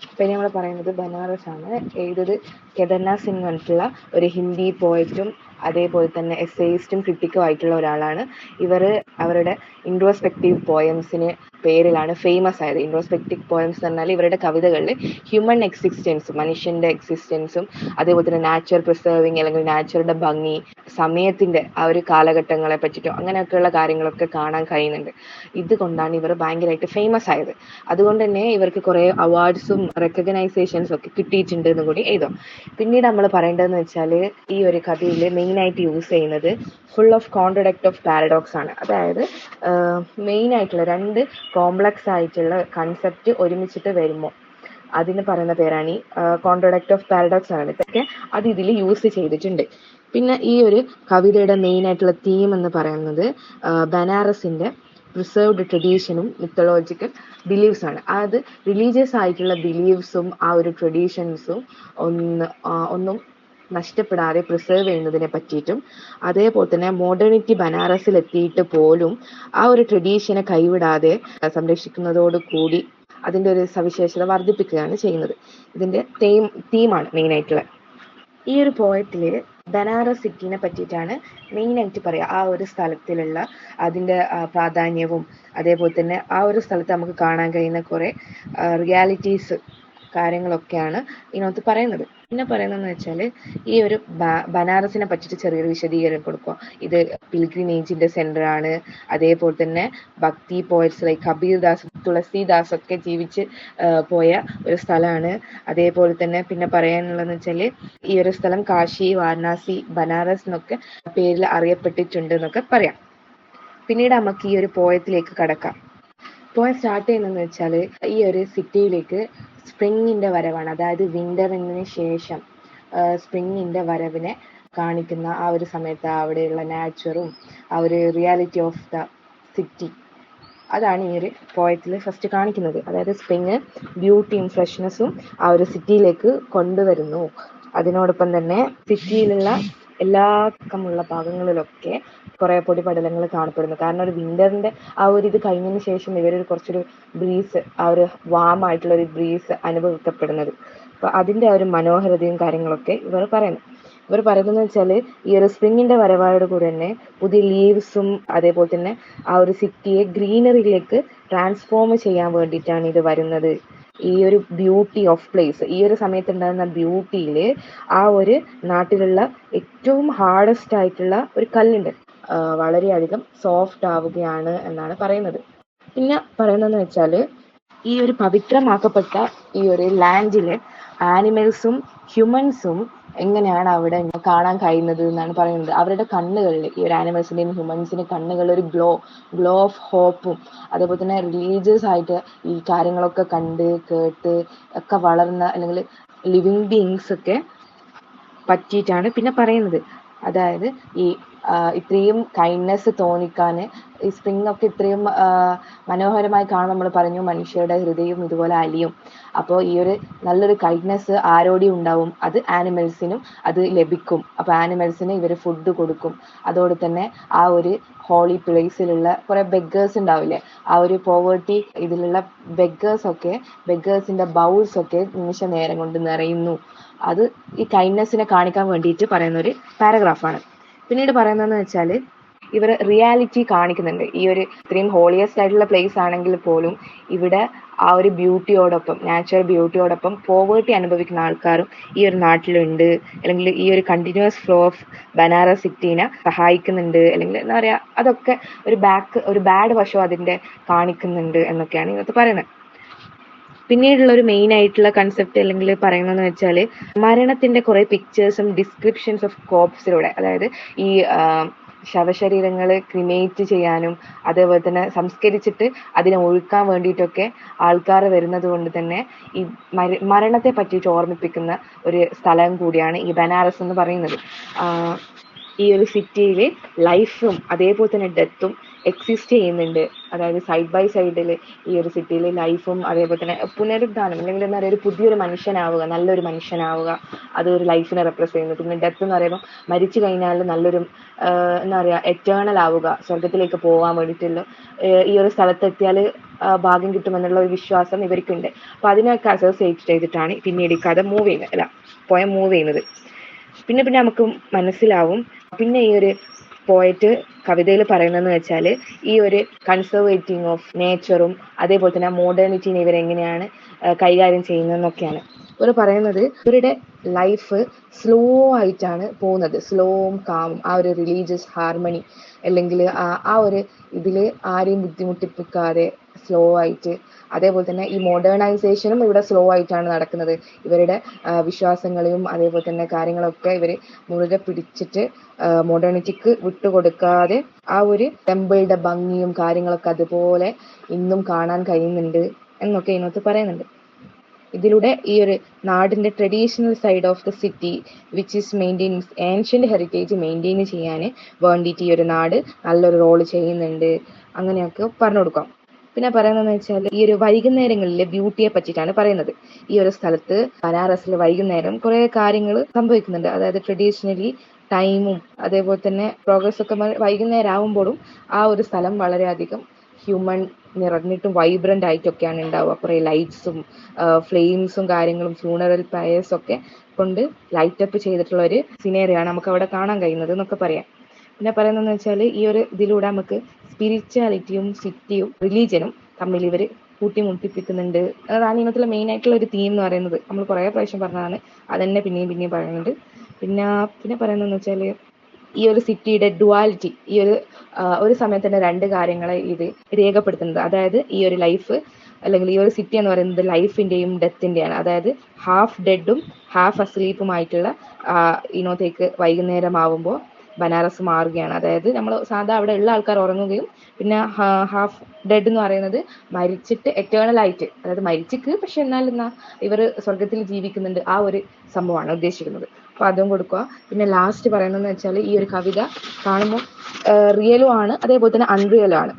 ഇപ്പം നമ്മൾ പറയുന്നത് ബനാറസ് ആണ്. എഴുതിയത് കേദർനാഥ് സിംഗ് പറഞ്ഞിട്ടുള്ള ഒരു ഹിന്ദി പോയറ്റും അതേപോലെ തന്നെ എസ്സേയിസ്റ്റും ക്രിട്ടിക്കും ആയിട്ടുള്ള ഒരാളാണ്. ഇവർ അവരുടെ ഇൻട്രോസ്പെക്റ്റീവ് പോയംസിന് പേരിലാണ് ഫേമസ് ആയത്. ഇൻട്രോസ്പെക്റ്റീവ് പോയംസ് എന്ന് പറഞ്ഞാൽ ഇവരുടെ കവിതകളിൽ ഹ്യൂമൻ എക്സിസ്റ്റൻസും മനുഷ്യൻ്റെ എക്സിസ്റ്റൻസും അതേപോലെ തന്നെ നാച്ചുറൽ പ്രിസർവിങ് അല്ലെങ്കിൽ നാച്ചുറലിൻ്റെ ഭംഗി, സമയത്തിൻ്റെ ആ ഒരു കാലഘട്ടങ്ങളെ പറ്റിയിട്ടും അങ്ങനെയൊക്കെയുള്ള കാര്യങ്ങളൊക്കെ കാണാൻ കഴിയുന്നുണ്ട്. ഇതുകൊണ്ടാണ് ഇവർ ഭയങ്കരമായിട്ട് ഫേമസ് ആയത്. അതുകൊണ്ട് തന്നെ ഇവർക്ക് കുറേ അവാർഡ്സും റെക്കഗ്നൈസേഷൻസും ഒക്കെ കിട്ടിയിട്ടുണ്ട് എന്ന് കൂടി എഴുതാം. പിന്നീട് നമ്മൾ പറയേണ്ടതെന്ന് വെച്ചാൽ ഈ ഒരു കഥയിൽ മെയിനായിട്ട് യൂസ് ചെയ്യുന്നത് full of contradict of paradox ആണ്. അതായത് മെയിനായിട്ടുള്ള രണ്ട് കോംപ്ലക്സ് ആയിട്ടുള്ള കൺസെപ്റ്റ് ഒരുമിച്ചിട്ട് വരുമ്പോൾ അതിന് പറയുന്ന പേരാണ് ഈ കോൺട്രഡിക്റ്റ് ഓഫ് പാരഡോക്സ് ആണ്. ഇതൊക്കെ അത് ഇതിൽ യൂസ് ചെയ്തിട്ടുണ്ട്. പിന്നെ ഈ ഒരു കവിതയുടെ മെയിനായിട്ടുള്ള തീം എന്ന് പറയുന്നത് ബനാറസിൻ്റെ പ്രിസർവ്ഡ് ട്രഡീഷനും മിത്തോളജിക്കൽ ബിലീവ്സ് ആണ്. അത് റിലീജിയസ് ആയിട്ടുള്ള ബിലീവ്സും ആ ഒരു ട്രഡീഷൻസും ഒന്നും നഷ്ടപ്പെടാതെ പ്രിസർവ് ചെയ്യുന്നതിനെ പറ്റിയിട്ടും അതേപോലെ തന്നെ മോഡേണിറ്റി ബനാറസിൽ എത്തിയിട്ട് പോലും ആ ഒരു ട്രഡീഷനെ കൈവിടാതെ സംരക്ഷിക്കുന്നതോട് കൂടി അതിൻ്റെ ഒരു സവിശേഷത വർദ്ധിപ്പിക്കുകയാണ് ചെയ്യുന്നത്. ഇതിൻ്റെ തീമാണ് മെയിനായിട്ടുള്ള. ഈ ഒരു പോയറ്റിൽ ബനാറസ് സിറ്റിനെ പറ്റിയിട്ടാണ് മെയിനായിട്ട് പറയുക. ആ ഒരു സ്ഥലത്തിലുള്ള അതിൻ്റെ പ്രാധാന്യവും അതേപോലെ തന്നെ ആ ഒരു സ്ഥലത്ത് നമുക്ക് കാണാൻ കഴിയുന്ന കുറേ റിയാലിറ്റീസ് കാര്യങ്ങളൊക്കെയാണ് ഇതിനകത്ത് പറയുന്നത്. പിന്നെ പറയുന്നതെന്ന് വെച്ചാൽ ഈ ഒരു ബനാറസിനെ പറ്റിയിട്ട് ചെറിയൊരു വിശദീകരണം കൊടുക്കുക. ഇത് പിൽഗ്രിമേജിൻ്റെ സെൻ്റർ ആണ്. അതേപോലെ തന്നെ ഭക്തി പോയറ്റ്സ് ലൈക്ക് കബീർദാസ്, തുളസിദാസ് ഒക്കെ ജീവിച്ച് പോയ ഒരു സ്ഥലമാണ്. അതേപോലെ തന്നെ പിന്നെ പറയാനുള്ളതെന്ന് വെച്ചാൽ ഈ ഒരു സ്ഥലം കാശി, വാരണാസി, ബനാറസ് എന്നൊക്കെ പേരിൽ അറിയപ്പെട്ടിട്ടുണ്ട് എന്നൊക്കെ പറയാം. പിന്നീട് നമുക്ക് ഈ ഒരു പോയത്തിലേക്ക് കടക്കാം. പോയം സ്റ്റാർട്ട് ചെയ്യുന്നതെന്ന് വെച്ചാൽ ഈ ഒരു സിറ്റിയിലേക്ക് സ്പ്രിങ്ങിൻ്റെ വരവാണ്. അതായത് വിൻ്ററിന് ശേഷം സ്പ്രിങ്ങിൻ്റെ വരവിനെ കാണിക്കുന്ന ആ ഒരു സമയത്ത് അവിടെയുള്ള നാച്ചുറും ആ ഒരു റിയാലിറ്റി ഓഫ് ദ സിറ്റി അതാണ് ഈ ഒരു പോയത്തിൽ ഫസ്റ്റ് കാണിക്കുന്നത്. അതായത് സ്പ്രിങ് ബ്യൂട്ടിയും ഫ്രഷ്നെസ്സും ആ ഒരു സിറ്റിയിലേക്ക് കൊണ്ടുവരുന്നു. അതിനോടൊപ്പം തന്നെ സിറ്റിയിലുള്ള എല്ലാ പക്കമുള്ള ഭാഗങ്ങളിലൊക്കെ കുറേ പൊടിപടലങ്ങൾ കാണപ്പെടുന്നു. കാരണം ഒരു വിൻ്ററിൻ്റെ ആ ഒരു ഇത് കഴിഞ്ഞതിന് ശേഷം ഇവരൊരു കുറച്ചൊരു ബ്രീസ്, ആ ഒരു വാമായിട്ടുള്ളൊരു ബ്രീസ് അനുഭവിക്കപ്പെടുന്നത്. അപ്പോൾ അതിൻ്റെ ആ ഒരു മനോഹരതയും കാര്യങ്ങളൊക്കെ ഇവർ പറയുന്നതെന്ന് വെച്ചാൽ ഈ ഒരു സ്പ്രിങ്ങിൻ്റെ വരവായോട് കൂടി തന്നെ പുതിയ ലീവ്സും അതേപോലെ തന്നെ ആ ഒരു സിറ്റിയെ ഗ്രീനറിയിലേക്ക് ട്രാൻസ്ഫോം ചെയ്യാൻ വേണ്ടിയിട്ടാണ് ഇത് വരുന്നത്. ഈ ഒരു ബ്യൂട്ടി ഓഫ് പ്ലേസ്, ഈ ഒരു സമയത്ത് ഉണ്ടാകുന്ന ബ്യൂട്ടിയിൽ ആ ഒരു നാട്ടിലുള്ള ഏറ്റവും ഹാർഡസ്റ്റ് ആയിട്ടുള്ള ഒരു കല്ലുണ്ട് വളരെയധികം സോഫ്റ്റ് ആവുകയാണ് എന്നാണ് പറയുന്നത്. പിന്നെ പറയുന്നതെന്ന് വെച്ചാൽ ഈ ഒരു പവിത്രമാക്കപ്പെട്ട ഈ ഒരു ലാൻഡിൽ ആനിമൽസും ഹ്യൂമൻസും എങ്ങനെയാണ് അവിടെ കാണാൻ കഴിയുന്നത് എന്നാണ് പറയുന്നത്. അവരുടെ കണ്ണുകളിൽ ഈ ഒരു ആനിമൽസിൻ്റെയും ഹ്യൂമൻസിൻ്റെ കണ്ണുകളിൽ ഒരു ഗ്ലോ ഓഫ് ഹോപ്പും അതേപോലെ തന്നെ റിലീജിയസ് ആയിട്ട് ഈ കാര്യങ്ങളൊക്കെ കണ്ട് കേട്ട് ഒക്കെ വളർന്ന അല്ലെങ്കിൽ ലിവിങ് ബീയിങ്സ് ഒക്കെ പറ്റിയിട്ടാണ് പിന്നെ പറയുന്നത്. അതായത് ഈ ഇത്രയും കൈൻഡ്നെസ് തോന്നിക്കാൻ ഈ സ്പ്രിങ് ഒക്കെ ഇത്രയും മനോഹരമായി കാണുമ്പോൾ നമ്മൾ പറഞ്ഞു മനുഷ്യരുടെ ഹൃദയം ഇതുപോലെ അലിയും. അപ്പോൾ ഈ ഒരു നല്ലൊരു കൈൻഡ്നെസ് ആരോടും ഉണ്ടാവും, അത് ആനിമൽസിനും അത് ലഭിക്കും. അപ്പോൾ ആനിമൽസിന് ഇവർ ഫുഡ് കൊടുക്കും. അതോടെ തന്നെ ആ ഒരു ഹോളി പ്ലേസിലുള്ള കുറേ ബെഗേഴ്സ് ഉണ്ടാവില്ലേ, ആ ഒരു പോവേർട്ടി ഇതിലുള്ള ബെഗേഴ്സിൻ്റെ ബൗൾസൊക്കെ നിമിഷ നേരം കൊണ്ട് നിറയുന്നു. അത് ഈ കൈൻഡ്നെസ്സിനെ കാണിക്കാൻ വേണ്ടിയിട്ട് പറയുന്ന ഒരു പാരഗ്രാഫാണ്. പിന്നീട് പറയുന്നതെന്ന് വെച്ചാൽ ഇവർ റിയാലിറ്റി കാണിക്കുന്നുണ്ട്. ഈ ഒരു ഇത്രയും ഹോളിയസ്റ്റ് ആയിട്ടുള്ള പ്ലേസ് ആണെങ്കിൽ പോലും ഇവിടെ ആ ഒരു ബ്യൂട്ടിയോടൊപ്പം നാച്ചുറൽ ബ്യൂട്ടിയോടൊപ്പം പോവേർട്ടി അനുഭവിക്കുന്ന ആൾക്കാരും ഈ ഒരു നാട്ടിലുണ്ട്. അല്ലെങ്കിൽ ഈ ഒരു കണ്ടിന്യൂസ് ഫ്ലോ ഓഫ് ബനാറസ് സിറ്റീനെ സഹായിക്കുന്നുണ്ട്. അല്ലെങ്കിൽ എന്താ പറയുക, അതൊക്കെ ഒരു ബാഡ് വശം അതിൻ്റെ കാണിക്കുന്നുണ്ട് എന്നൊക്കെയാണ് ഇതിനകത്ത് പറയുന്നത്. പിന്നീടുള്ള ഒരു മെയിൻ ആയിട്ടുള്ള കൺസെപ്റ്റ് അല്ലെങ്കിൽ പറയുന്നതെന്ന് വെച്ചാൽ മരണത്തിൻ്റെ കുറേ പിക്ചേഴ്സും ഡിസ്ക്രിപ്ഷൻസ് ഓഫ് കോപ്സിലൂടെ, അതായത് ഈ ശവശരീരങ്ങൾ ക്രിമേറ്റ് ചെയ്യാനും അതേപോലെ തന്നെ സംസ്കരിച്ചിട്ട് അതിനെ ഒഴുക്കാൻ വേണ്ടിയിട്ടൊക്കെ ആൾക്കാർ വരുന്നത് കൊണ്ട് തന്നെ ഈ മരണത്തെ പറ്റിയിട്ട് ഓർമ്മിപ്പിക്കുന്ന ഒരു സ്ഥലം കൂടിയാണ് ഈ ബനാറസ് എന്ന് പറയുന്നത്. ഈ ഒരു സിറ്റിയിൽ ലൈഫും അതേപോലെ തന്നെ ഡെത്തും എക്സിസ്റ്റ് ചെയ്യുന്നുണ്ട്. അതായത് സൈഡ് ബൈ സൈഡിൽ ഈ ഒരു സിറ്റിയിൽ ലൈഫും അതേപോലെ തന്നെ പുനരുദ്ധാനം അല്ലെങ്കിൽ എന്താ പറയുക ഒരു പുതിയൊരു മനുഷ്യനാവുക, നല്ലൊരു മനുഷ്യനാവുക, അത് ഒരു ലൈഫിനെ റെപ്രസെന്റ് ചെയ്യുന്നു. പിന്നെ ഡെത്ത് എന്ന് പറയുമ്പോൾ മരിച്ചു കഴിഞ്ഞാൽ നല്ലൊരു എന്താ പറയുക എറ്റേണൽ ആവുക, സ്വർഗത്തിലേക്ക് പോകാൻ വേണ്ടിയിട്ടുള്ള ഈ ഒരു സ്ഥലത്തെത്തിയാൽ ഭാഗ്യം കിട്ടുമെന്നുള്ള ഒരു വിശ്വാസം ഇവർക്കുണ്ട്. അപ്പോൾ അതിനൊക്കെ അസോസിയേറ്റ് ചെയ്തിട്ടാണ് പിന്നീട് ഈ കഥ മൂവ് ചെയ്യുന്നത്, അല്ല പോയം മൂവ് ചെയ്യുന്നത്. പിന്നെ പിന്നെ നമുക്ക് മനസ്സിലാവും. പിന്നെ ഈ ഒരു പോയറ്റ് കവിതയിൽ പറയുന്നതെന്ന് വെച്ചാൽ ഈ ഒരു കൺസർവേറ്റിംഗ് ഓഫ് നേച്ചറും അതേപോലെ തന്നെ മോഡേണിറ്റീനെ ഇവരെങ്ങനെയാണ് കൈകാര്യം ചെയ്യുന്നതെന്നൊക്കെയാണ്. ഇവർ പറയുന്നത് ഇവരുടെ ലൈഫ് സ്ലോ ആയിട്ടാണ് പോകുന്നത്, സ്ലോവും കാമും, ആ ഒരു റിലീജിയസ് ഹാർമണി അല്ലെങ്കിൽ ആ ഒരു ഇതിൽ ആരെയും ബുദ്ധിമുട്ടിപ്പിക്കാതെ സ്ലോ ആയിട്ട്, അതേപോലെ തന്നെ ഈ മോഡേണൈസേഷനും ഇവിടെ സ്ലോ ആയിട്ടാണ് നടക്കുന്നത്. ഇവരുടെ വിശ്വാസങ്ങളെയും അതേപോലെ തന്നെ കാര്യങ്ങളൊക്കെ ഇവർ മുറുകെ പിടിച്ചിട്ട് മോഡേണിറ്റിക്ക് വിട്ടുകൊടുക്കാതെ ആ ഒരു ടെമ്പിളുടെ ഭംഗിയും കാര്യങ്ങളൊക്കെ അതുപോലെ ഇന്നും കാണാൻ കഴിയുന്നുണ്ട് എന്നൊക്കെ ഇതിനകത്ത് പറയുന്നുണ്ട്. ഇതിലൂടെ ഈ ഒരു നാടിൻ്റെ traditional side of the city which is maintain ancient heritage maintain ചെയ്യാൻ വേണ്ടിയിട്ട് ഈ ഒരു നാട് നല്ലൊരു റോള് ചെയ്യുന്നുണ്ട്, അങ്ങനെയൊക്കെ പറഞ്ഞു കൊടുക്കാം. പിന്നെ പറയുന്നതെന്ന് വെച്ചാൽ ഈ ഒരു വൈകുന്നേരങ്ങളിലെ ബ്യൂട്ടിയെ പറ്റിയിട്ടാണ് പറയുന്നത്. ഈ ഒരു സ്ഥലത്ത് ബനാറസിൽ വൈകുന്നേരം കുറേ കാര്യങ്ങൾ സംഭവിക്കുന്നുണ്ട്. അതായത് ട്രഡീഷണലി ടൈമും അതേപോലെ തന്നെ പ്രോഗ്രസ് ഒക്കെ വൈകുന്നേരം ആകുമ്പോഴും ആ ഒരു സ്ഥലം വളരെയധികം ഹ്യൂമൻ നിറഞ്ഞിട്ടും വൈബ്രൻ്റ് ആയിട്ടൊക്കെയാണ് ഉണ്ടാവുക. കുറേ ലൈറ്റ്സും ഫ്ലെയിംസും കാര്യങ്ങളും ഫ്യൂണറൽ പ്രയേഴ്സും ഒക്കെ കൊണ്ട് ലൈറ്റപ്പ് ചെയ്തിട്ടുള്ള ഒരു സിനേറിയാണ് നമുക്ക് അവിടെ കാണാൻ കഴിയുന്നത് എന്നൊക്കെ പറയാം. പിന്നെ പറയുന്നതെന്ന് വെച്ചാൽ ഈ ഒരു ഇതിലൂടെ നമുക്ക് സ്പിരിച്വാലിറ്റിയും സിറ്റിയും റിലീജിയനും തമ്മിൽ ഇവർ കൂട്ടിമുട്ടിപ്പിക്കുന്നുണ്ട്. അതാണ് ഇതിനകത്തുള്ള മെയിൻ ആയിട്ടുള്ള ഒരു തീം എന്ന് പറയുന്നത്. നമ്മൾ കുറേ പ്രാവശ്യം പറഞ്ഞതാണ്, അതന്നെ പിന്നെയും പിന്നെയും പറയുന്നുണ്ട്. പിന്നെ പറയുന്നതെന്ന് വെച്ചാൽ ഈ ഒരു സിറ്റിയുടെ ഡുവാലിറ്റി, ഈ ഒരു സമയത്ത് തന്നെ രണ്ട് കാര്യങ്ങളെ ഇത് രേഖപ്പെടുത്തുന്നത്. അതായത് ഈ ഒരു ലൈഫ് അല്ലെങ്കിൽ ഈ ഒരു സിറ്റി എന്ന് പറയുന്നത് ലൈഫിൻ്റെയും ഡെത്തിൻ്റെയാണ്. അതായത് ഹാഫ് ഡെഡും ഹാഫ് അസ്ലീപ്പുമായിട്ടുള്ള ഇതിനകത്തേക്ക് വൈകുന്നേരം ആവുമ്പോൾ ബനാറസ് മാറുകയാണ്. അതായത് നമ്മൾ സാധാ അവിടെ ഉള്ള ആൾക്കാർ ഉറങ്ങുകയും പിന്നെ ഹാഫ് ഡെഡ് എന്ന് പറയുന്നത് മരിച്ചിട്ട് എറ്റേണൽ ആയിട്ട്, അതായത് മരിച്ചിട്ട് പക്ഷെ എന്നാൽ ഇവർ സ്വർഗത്തിൽ ജീവിക്കുന്നുണ്ട്, ആ ഒരു സംഭവമാണ് ഉദ്ദേശിക്കുന്നത്. അപ്പോൾ അതും കൊടുക്കുക. പിന്നെ ലാസ്റ്റ് പറയുന്നതെന്ന് വെച്ചാൽ ഈ ഒരു കവിത കാണുമ്പോൾ റിയലും ആണ് അതേപോലെ തന്നെ അൺറിയലും ആണ്.